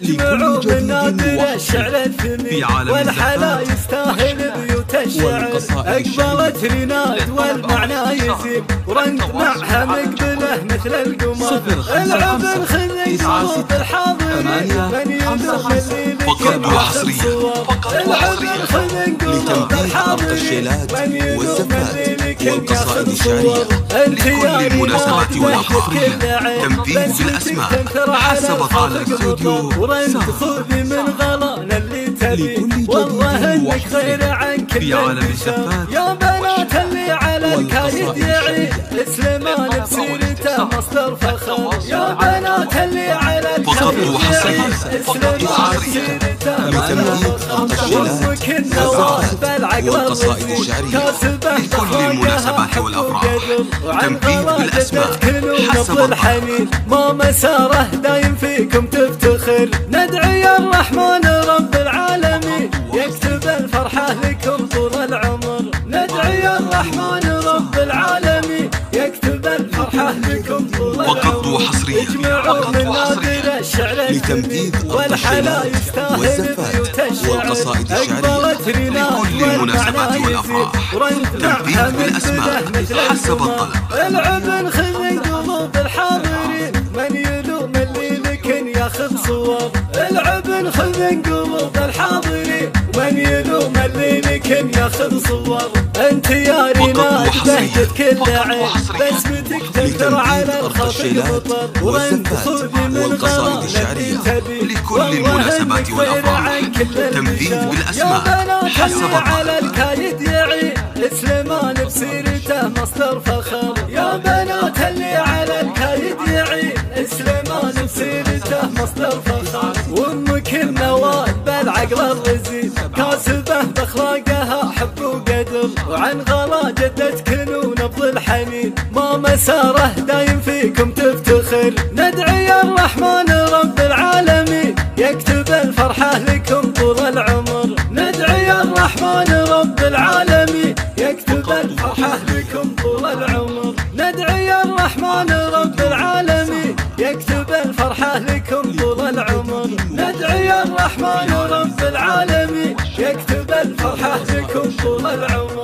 اجمعوا من نادر الشعر الثمين والحلا يستاهل بيوت الشعر. اقبلت رناد والمعنى يزيد ورنت معها مقبله مثل القمر. العب الخذ قلوب الحاضرين من يدوم الليل فقط وحصريا العب الخذ قلوب الحاضرين من يدوم الليل والقصائد الشعرية لكل المناسبات والأفراح. تنفيذ بالأسماء حسب طال الاستوديو. ورنت خذي من غلان اللي تبي والله انك غير عن كل في عالم الزفات يا بنات اللي على الكايد يعيد سليمان بسيرته مصدر فخر. يا بنات اللي على الكايد يعيد سليمان بسيرته مصدر فخر. وامك النواب بالعقل الرزيق كاسبه لكل المناسبات والأفراح. تنفيذ بالأسماء حسب الحنين ما مساره دايم فيكم تفتخر. ندعي الرحمن رب العالمين يكتب الفرحة لكم طول العمر. ندعي الرحمن رب العالمين يكتب الفرحة لكم طول العمر. فقط وحصريا اجمعوا من نادر الشعر لتنفيذ والحلا يستاهل بيوت الشعر. والقصائد اقبلت رناد لكل المناسبات والأفراح. تنفيذ بالأسماء حسب الطلب. العب خذ قلوب الحاضرين من يلوم اللي لكن ياخذ صور. العب خذ قلوب الحاضرين من يلوم اللي لكن ياخذ صور. انت يا رناد بهجت كل عين بسمتك تكثر على الخلق مطر. وانت خذي من غرام اللي تبي لكل المناسبات والأفراح. تنفيذ بالأسماء حسب الطلب. على الكايد يعيد سليمان بسيرته مصدر فخر. يا بنات اللي على الكايد يعيد سليمان بسيرته مصدر فخر. وامك النوال بالعقل الرزيق كاسبه باخلاقها حب وقدر. وعن غلا جدتك ونبض الحنين ما مساره دايم فيكم تفتخر. ندعي الرحمن رب العالمين يكتب الفرحة لكم طول العمر. ندعي الرحمن رب العالمين يكتب الفرحة لكم طول العمر. ندعي الرحمن رب العالمين يكتب الفرحة لكم طول العمر. ندعي الرحمن رب العالمين يكتب الفرحة لكم طول العمر.